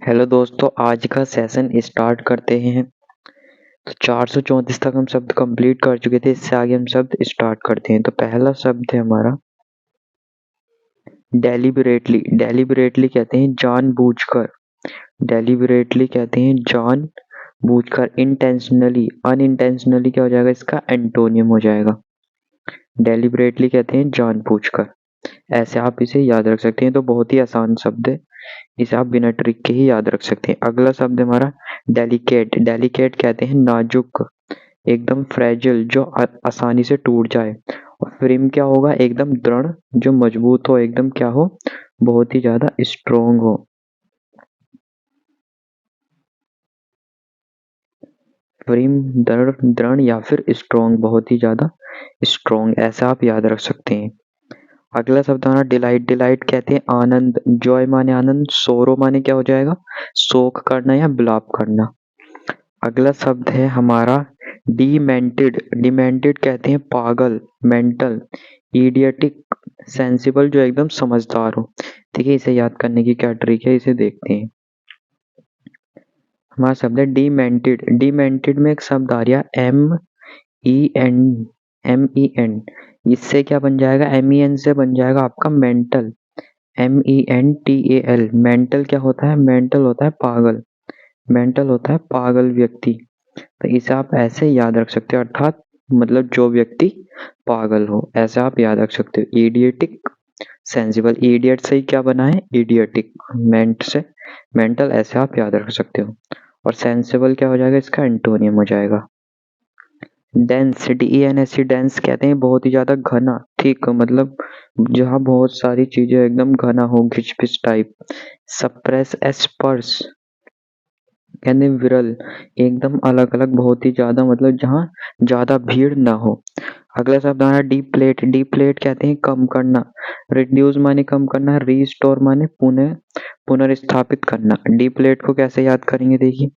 Hello दोस्तों, आज का सेशन स्टार्ट करते हैं। तो 434 तक हम शब्द कंप्लीट कर चुके थे। इससे आगे हम शब्द स्टार्ट करते हैं। तो पहला शब्द है हमारा डेलिबरेटली। डेलिबरेटली कहते हैं जानबूझकर। डेलिबरेटली कहते हैं जानबूझकर। इंटेंशनली, अनइंटेंशनली क्या हो जाएगा, इसका एंटोनियम हो जाएगा। डेलिबरेटली कहते हैं जानबूझकर। ऐसे आप इसे याद रख सकते हैं। तो बहुत ही आसान शब्द है, इसे आप बिना ट्रिक के ही याद रख सकते हैं। अगला शब्द है हमारा डेलिकेट। डेलिकेट कहते हैं नाजुक, एकदम फ्रेजिल, जो आसानी से टूट जाए। और फ्रेम क्या होगा, एकदम दृढ़, जो मजबूत हो, एकदम क्या हो, बहुत ही ज्यादा स्ट्रोंग हो। फ्रेम दृढ़ दृढ़ या फिर स्ट्रोंग, बहुत ही ज्यादा स्ट्रोंग, ऐसा आप याद रख सकते हैं। अगला शब्द हमारा डिलाइट। डिलाइट कहते हैं आनंद। जॉय माने आनंद, सोरो माने क्या हो जाएगा, शोक करना या विलाप करना। अगला शब्द है हमारा डिमेंटेड। डिमेंटेड कहते हैं पागल, मेंटल, इडियटिक, सेंसिबल, जो एकदम समझदार हो। देखिए इसे याद करने की क्या ट्रिक है, इसे देखते हैं। हमारा शब्द है डिमेंटेड। डिमेंटेड में एक शब्द आ रहा है एम ई एन। इससे क्या बन जाएगा, एम ई एन से बन जाएगा आपका मेंटल। MENTAL। मेंटल क्या होता है, मेंटल होता है पागल। मेंटल होता है पागल व्यक्ति। तो इसे आप ऐसे याद रख सकते हो, अर्थात मतलब जो व्यक्ति पागल हो, ऐसे आप याद रख सकते हो। इडियटिक, सेंसिबल, इडियट से ही क्या बना है, इडियटिक, मेंट से मेंटल, ऐसे आप याद रख सकते हो। और सेंसिबल क्या हो जाएगा, इसका एंटोनियम हो जाएगा डेंस। DENS, डेंस कहते हैं बहुत ही ज्यादा घना, ठीक, मतलब जहाँ बहुत सारी चीजें एकदम घना हो, घिच पिच टाइप। सप्रेस, एस्पर्स कहते हैं विरल, एकदम अलग अलग, बहुत ही ज्यादा, मतलब जहाँ ज्यादा भीड़ ना हो। अगला शब्द हमारा डीप्लेट। डीप्लेट कहते हैं कम करना। रिड्यूस माने कम करना, रीस्टोर माने पुनः पुनर्स्थापित करना। डीप्लेट को कैसे याद करेंगे, देखिए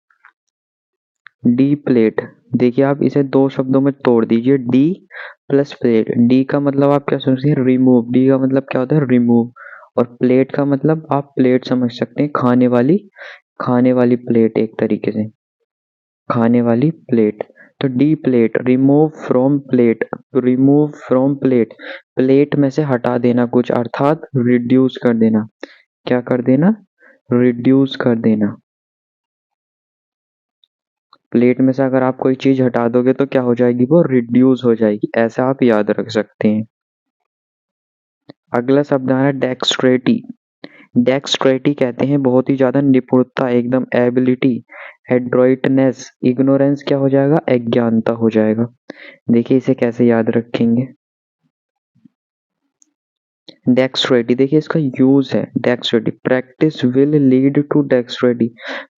डी प्लेट। देखिए आप इसे दो शब्दों में तोड़ दीजिए, डी प्लस प्लेट। डी का मतलब आप क्या समझते हैं, रिमूव। डी का मतलब क्या होता है, रिमूव। और प्लेट का मतलब आप प्लेट समझ सकते हैं, खाने वाली प्लेट, एक तरीके से खाने वाली प्लेट। तो D plate, remove from plate. Remove from plate, plate में से हटा देना कुछ, अर्थात रिड्यूस कर देना। क्या कर देना, रिड्यूस कर देना। प्लेट में से अगर आप कोई चीज हटा दोगे तो क्या हो जाएगी, वो रिड्यूस हो जाएगी, ऐसा आप याद रख सकते हैं। अगला शब्द आ रहा है डेक्स्ट्रेटी। डेक्स्ट्रेटी कहते हैं बहुत ही ज्यादा निपुणता, एकदम एबिलिटी। एड्रोइटनेस, इग्नोरेंस क्या हो जाएगा, अज्ञानता हो जाएगा। देखिए इसे कैसे याद रखेंगे, डेक्स्ट्रेटी। देखिए इसका यूज है, dexterity, practice will lead to dexterity.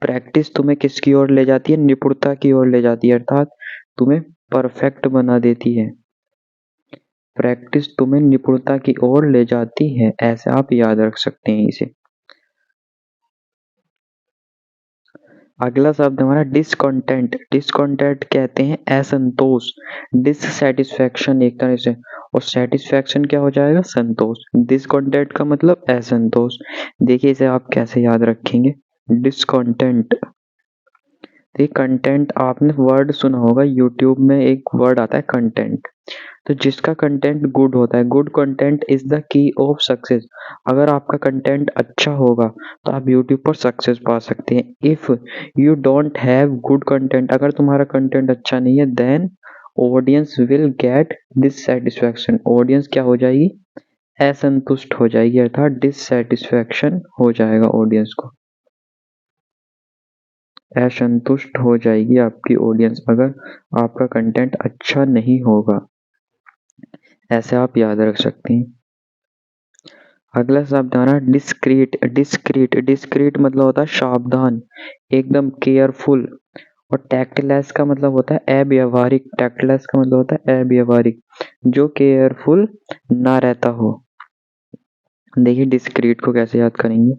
Practice तुम्हें किसकी ओर ले जाती है, निपुणता की ओर ले जाती है, अर्थात तुम्हें परफेक्ट बना देती है। प्रैक्टिस तुम्हें निपुणता की ओर ले जाती है, ऐसे आप याद रख सकते हैं इसे। अगला शब्द हमारा डिसकंटेंट। डिसकंटेंट कहते हैं असंतोष, डिससेटिस्फैक्शन एक तरह से। और सेटिस्फैक्शन क्या हो जाएगा, संतोष। डिसकंटेंट का मतलब असंतोष। देखिए इसे आप कैसे याद रखेंगे, डिसकंटेंट। ये कंटेंट, आपने वर्ड सुना होगा, यूट्यूब में एक वर्ड आता है कंटेंट। तो जिसका कंटेंट गुड होता है, good content is the key of success. अगर आपका कंटेंट अच्छा होगा तो आप यूट्यूब पर सक्सेस पा सकते हैं। If you don't have good content, अगर तुम्हारा कंटेंट अच्छा नहीं है, then audience will get dissatisfaction. Audience क्या हो जाएगी, असंतुष्ट हो जाएगी, अर्थात डिससेटिस्फैक्शन हो जाएगा ऑडियंस को। असंतुष्ट हो जाएगी आपकी ऑडियंस अगर आपका कंटेंट अच्छा नहीं होगा, ऐसे आप याद रख सकते हैं। अगला शब्द आ रहा है डिस्क्रीट। डिस्क्रीट, डिस्क्रीट मतलब होता है सावधान, एकदम केयरफुल। और टैक्टलेस का मतलब होता है अव्यवहारिक। टैक्टलेस का मतलब होता है अव्यवहारिक, जो केयरफुल ना रहता हो। देखिए डिस्क्रीट को कैसे याद करेंगे,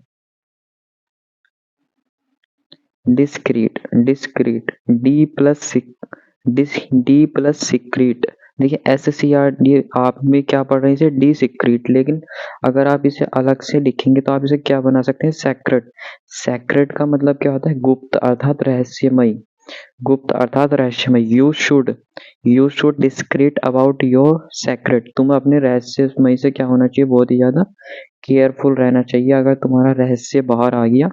discrete, discrete, D plus D plus secret. देखिए SCR ये आप में क्या पढ़ रहे हैं, इसे डिसिक्रीट, लेकिन अगर आप इसे अलग से लिखेंगे तो आप इसे क्या बना सकते हैं, सेक्रेट। सेक्रेट का मतलब क्या होता है, गुप्त अर्थात रहस्यमयी, गुप्त अर्थात रहस्यमय। You should discreet about your secret, तुम अपने रहस्यमय से क्या होना चाहिए, बहुत ही ज्यादा केयरफुल रहना चाहिए। अगर तुम्हारा रहस्य बाहर आ गया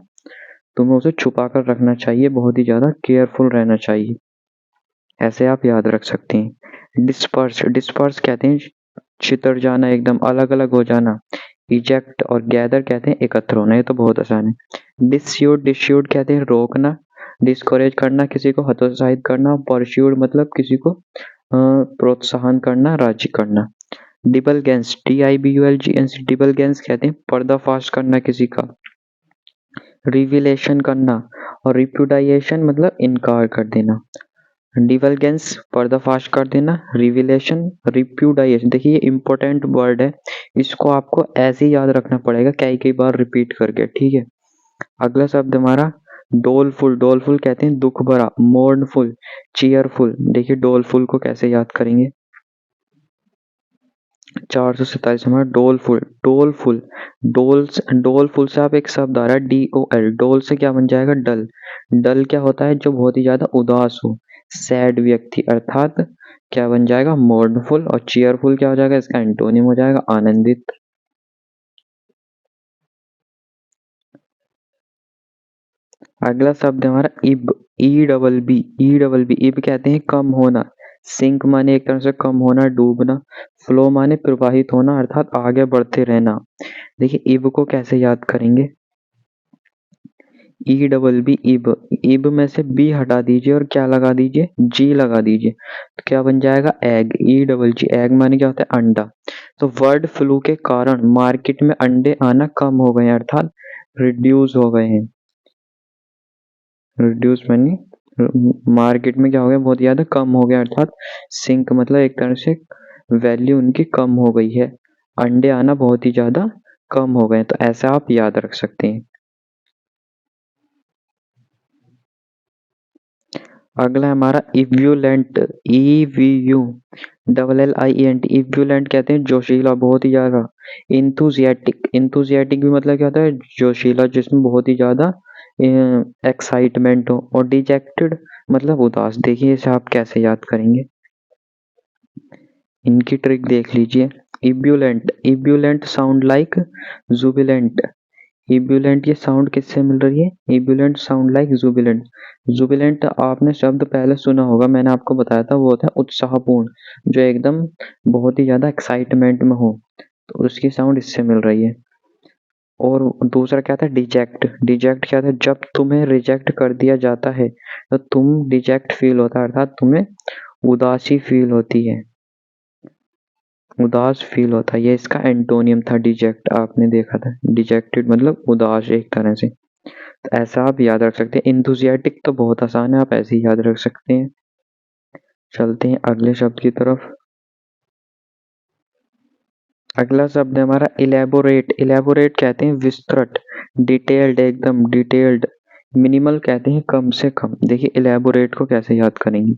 तुम्हें उसे छुपा कर रखना चाहिए, बहुत ही ज्यादा केयरफुल रहना चाहिए। ऐसे आप याद रख सकते हैं। डिस्पर्स, डिस्पर्स कहते हैं छितर जाना, एकदम अलग अलग हो जाना। इजेक्ट और गैदर कहते हैं एकत्र होना, ये तो बहुत आसान है। डिस्यूट, डिस्यूट कहते हैं रोकना, डिस्करेज करना, किसी को हतोत्साहित करना। परस्यूट मतलब किसी को प्रोत्साहन करना, राजी करना। डिबलगेंस, DIBULGENS, डिबलगेंस कहते हैं पर्दाफाश करना किसी का। रिविलेशन करना, और रिप्यूडाइएशन मतलब इनकार कर देना। डिवलगेंस पर्दाफाश कर देना, रिविलेशन, रिप्यूडाइएशन। देखिए ये इंपॉर्टेंट वर्ड है, इसको आपको ऐसे ही याद रखना पड़ेगा कई कई बार रिपीट करके, ठीक है। अगला शब्द हमारा डोलफुल, डोलफुल कहते हैं दुख भरा। Mournful, cheerful. देखिए डोलफुल को कैसे याद करेंगे, 447 हमारा डोलफुल, डोलफुल, डोलफुल से आप एक शब्द आ रहा है DOL, डोल से क्या बन जाएगा, डल। डल क्या होता है, जो बहुत ही ज्यादा उदास हो, सैड व्यक्ति, अर्थात क्या बन जाएगा, मोर्नफुल। और चीयरफुल क्या हो जाएगा, इसका एंटोनिम हो जाएगा आनंदित। अगला शब्द है हमारा इब, ई डबल बी, इब कहते हैं कम होना। सिंक माने एक तरह से कम होना, डूबना। फ्लो माने प्रवाहित होना, अर्थात आगे बढ़ते रहना। देखिए इब को कैसे याद करेंगे, E इब, इब में से बी हटा दीजिए और क्या लगा दीजिए, जी लगा दीजिए, तो क्या बन जाएगा, एग। EGG, एग माने क्या होता है, अंडा। तो वर्ड फ्लू के कारण मार्केट में अंडे आना कम हो गए हैं, अर्थात रिड्यूस हो गए हैं। रिड्यूस माने मार्केट में क्या हो गया, बहुत ज्यादा कम हो गया, अर्थात सिंक मतलब एक तरह से वैल्यू उनकी कम हो गई है, अंडे आना बहुत ही ज्यादा कम हो गए। तो ऐसा आप याद रख सकते हैं। अगला है हमारा इव्यूलेंट, EVULLIENT, इव्यूलेंट कहते हैं जोशीला, बहुत ही ज्यादा। इंथुजियाटिक, इंथुजियाटिक भी मतलब क्या होता है, जोशीला, जिसमें बहुत ही ज्यादा एक्साइटमेंट हो। और डिजेक्टेड मतलब उदास। देखिए इसे आप कैसे याद करेंगे, इनकी ट्रिक देख लीजिए। इब्यूलेंट, इब्यूलेंट साउंड लाइक जुबिलेंट। इब्यूलेंट ये साउंड किससे मिल रही है, इब्यूलेंट साउंड लाइक जुबिलेंट। जुबिलेंट आपने शब्द पहले सुना होगा, मैंने आपको बताया था, वो होता है उत्साहपूर्ण, जो एकदम बहुत ही ज्यादा एक्साइटमेंट में हो, तो उसकी साउंड इससे मिल रही है। और दूसरा क्या था, डिजेक्ट, डिजेक्ट क्या था, जब तुम्हें रिजेक्ट कर दिया जाता है तो तुम डिजेक्ट फील होता है, अर्थात तुम्हें उदासी फील होती है, उदास फील होता है। ये इसका एंटोनियम था डिजेक्ट, आपने देखा था, डिजेक्टेड मतलब उदास एक तरह से। तो ऐसा आप याद रख सकते हैं। इंथुजियाटिक तो बहुत आसान है, आप ऐसे ही याद रख सकते हैं। चलते हैं अगले शब्द की तरफ। अगला शब्द है हमारा इलेबोरेट, इलेबोरेट कहते हैं विस्तृत, डिटेल्ड, एकदम डिटेल्ड। मिनिमल कहते हैं कम से कम। देखिए इलेबोरेट को कैसे याद करेंगे,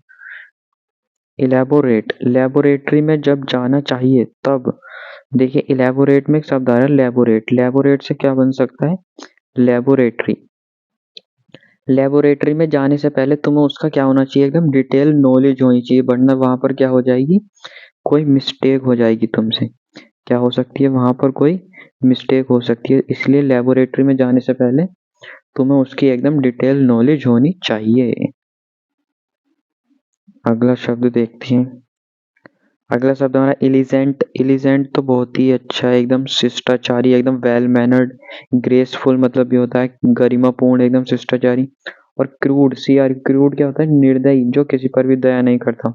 इलेबोरेट, लेबोरेटरी में जब जाना चाहिए तब। देखिए इलेबोरेट में एक शब्द आ रहा है लेबोरेट, लेबोरेट से क्या बन सकता है, लेबोरेटरी। लेबोरेटरी में जाने से पहले तुम्हें उसका क्या होना चाहिए, एकदम डिटेल नॉलेज होनी चाहिए, वरना वहां पर क्या हो जाएगी, कोई मिस्टेक हो जाएगी तुमसे। क्या हो सकती है, वहां पर कोई मिस्टेक हो सकती है, इसलिए लेबोरेटरी में जाने से पहले तुम्हें उसकी एकदम डिटेल नॉलेज होनी चाहिए। अगला शब्द देखते हैं। अगला शब्द हमारा इलिजेंट, इलिजेंट तो बहुत ही अच्छा है, एकदम शिष्टाचारी, एकदम वेल मैनर्ड। ग्रेसफुल मतलब ये होता है गरिमापूर्ण, एकदम शिष्टाचारी। और क्रूड, CR, क्रूड क्या होता है, निर्दयी, जो किसी पर भी दया नहीं करता।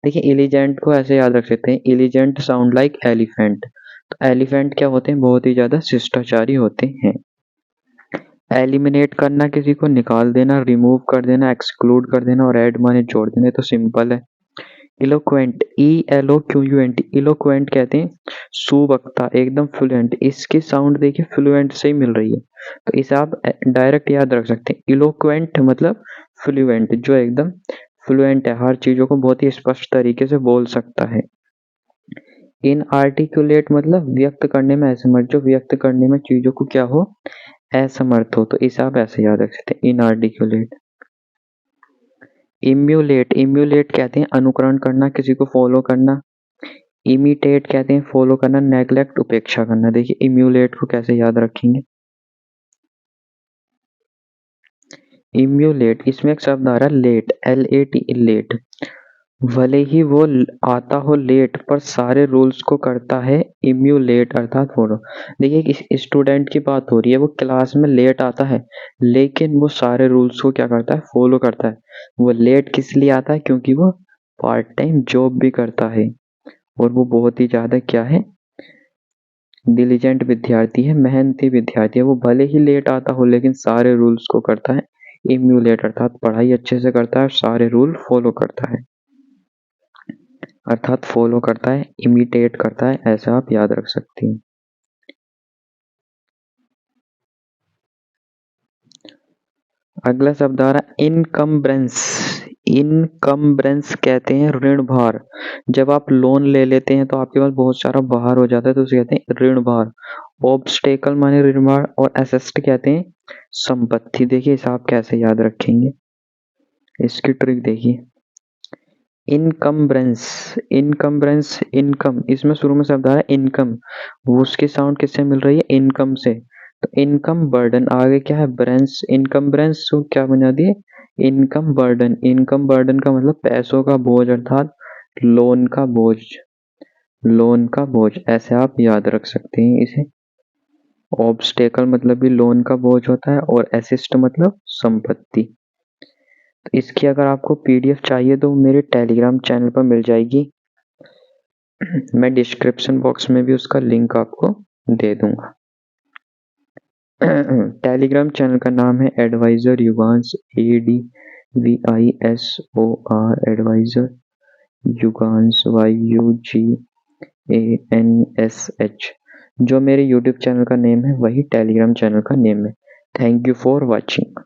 देखिए इलिजेंट को ऐसे याद रख सकते हैं, इलिजेंट साउंड लाइक एलिफेंट। तो एलिफेंट क्या होते हैं, बहुत ही ज्यादा शिष्टाचारी होते हैं। एलिमिनेट करना, किसी को निकाल देना, रिमूव कर देना, एक्सक्लूड कर देना, और ऐड माने जोड़ देना, तो सिंपल है। इलोक्वेंट, ELOQUENT, इलोक्वेंट कहते हैं सुवक्ता, एकदम फ्लुएंट। इसकी साउंड देखिए फ्लुएंट से ही मिल रही है, तो इसे आप डायरेक्ट याद रख सकते हैं। इलोक्वेंट मतलब फ्लुएंट, जो एकदम फ्लुएंट है, हर चीजों को बहुत ही स्पष्ट तरीके से बोल सकता है। इनआर्टिकुलेट मतलब व्यक्त करने में असमर्थ, जो व्यक्त करने में चीजों को क्या हो, असमर्थ हो, तो इसे आप ऐसे याद रख सकते हैं, इनआर्टिकुलेट। इम्यूलेट, इम्यूलेट कहते हैं अनुकरण करना, किसी को फॉलो करना। इमिटेट कहते हैं फॉलो करना, नेग्लेक्ट उपेक्षा करना। देखिए इम्यूलेट को कैसे याद रखेंगे, इम्यूलेट, इसमें एक शब्द आ रहा है लेट, LAT, लेट। भले ही वो आता हो लेट पर सारे रूल्स को करता है इम्यूलेट अर्थात फॉलो। देखिए इस स्टूडेंट की बात हो रही है, वो क्लास में लेट आता है लेकिन वो सारे रूल्स को क्या करता है, फॉलो करता है। वो लेट किस लिए आता है, क्योंकि वो पार्ट टाइम जॉब भी करता है और वो बहुत ही ज्यादा क्या है, डिलीजेंट विद्यार्थी है, मेहनती विद्यार्थी है। वो भले ही लेट आता हो लेकिन सारे रूल्स को करता है इम्यूलेट अर्थात पढ़ाई अच्छे से करता है, सारे रूल फॉलो करता है अर्थात फॉलो करता है, इमिटेट करता है, ऐसा आप याद रख सकते हैं। अगला शब्द आ रहा है इनकम्ब्रेंस। इनकम्ब्रेंस कहते हैं ऋण भार। जब आप लोन ले लेते हैं तो आपके पास बहुत सारा भार हो जाता है तो उसे कहते हैं ऋण भार। ऑब्स्टेकल माने ऋण भार और एसेस्ट कहते हैं संपत्ति। देखिए इसे आप कैसे याद रखेंगे, इसकी ट्रिक देखिए। इनकम्ब्रेंस, इनकम्ब्रेंस, इनकम, इसमें शुरू में शब्द आ रहा है इनकम, वो उसकी साउंड किससे मिल रही है, इनकम से। तो इनकम बर्डन, आगे क्या है ब्रेंस, इनकम्ब्रेंस को क्या बना दिए, इनकम बर्डन। इनकम बर्डन का मतलब पैसों का बोझ अर्थात लोन का बोझ, लोन का बोझ, ऐसे आप याद रख सकते हैं इसे। ऑब्स्टेकल मतलब भी लोन का बोझ होता है और असिस्ट मतलब संपत्ति। तो इसकी अगर आपको PDF चाहिए तो मेरे टेलीग्राम चैनल पर मिल जाएगी, मैं डिस्क्रिप्शन बॉक्स में भी उसका लिंक आपको दे दूंगा। टेलीग्राम चैनल का नाम है advisor Yugansh, ADVISOR, advisor Yugansh, YUGANSH। जो मेरे यूट्यूब चैनल का नेम है वही टेलीग्राम चैनल का नेम है। Thank you for watching.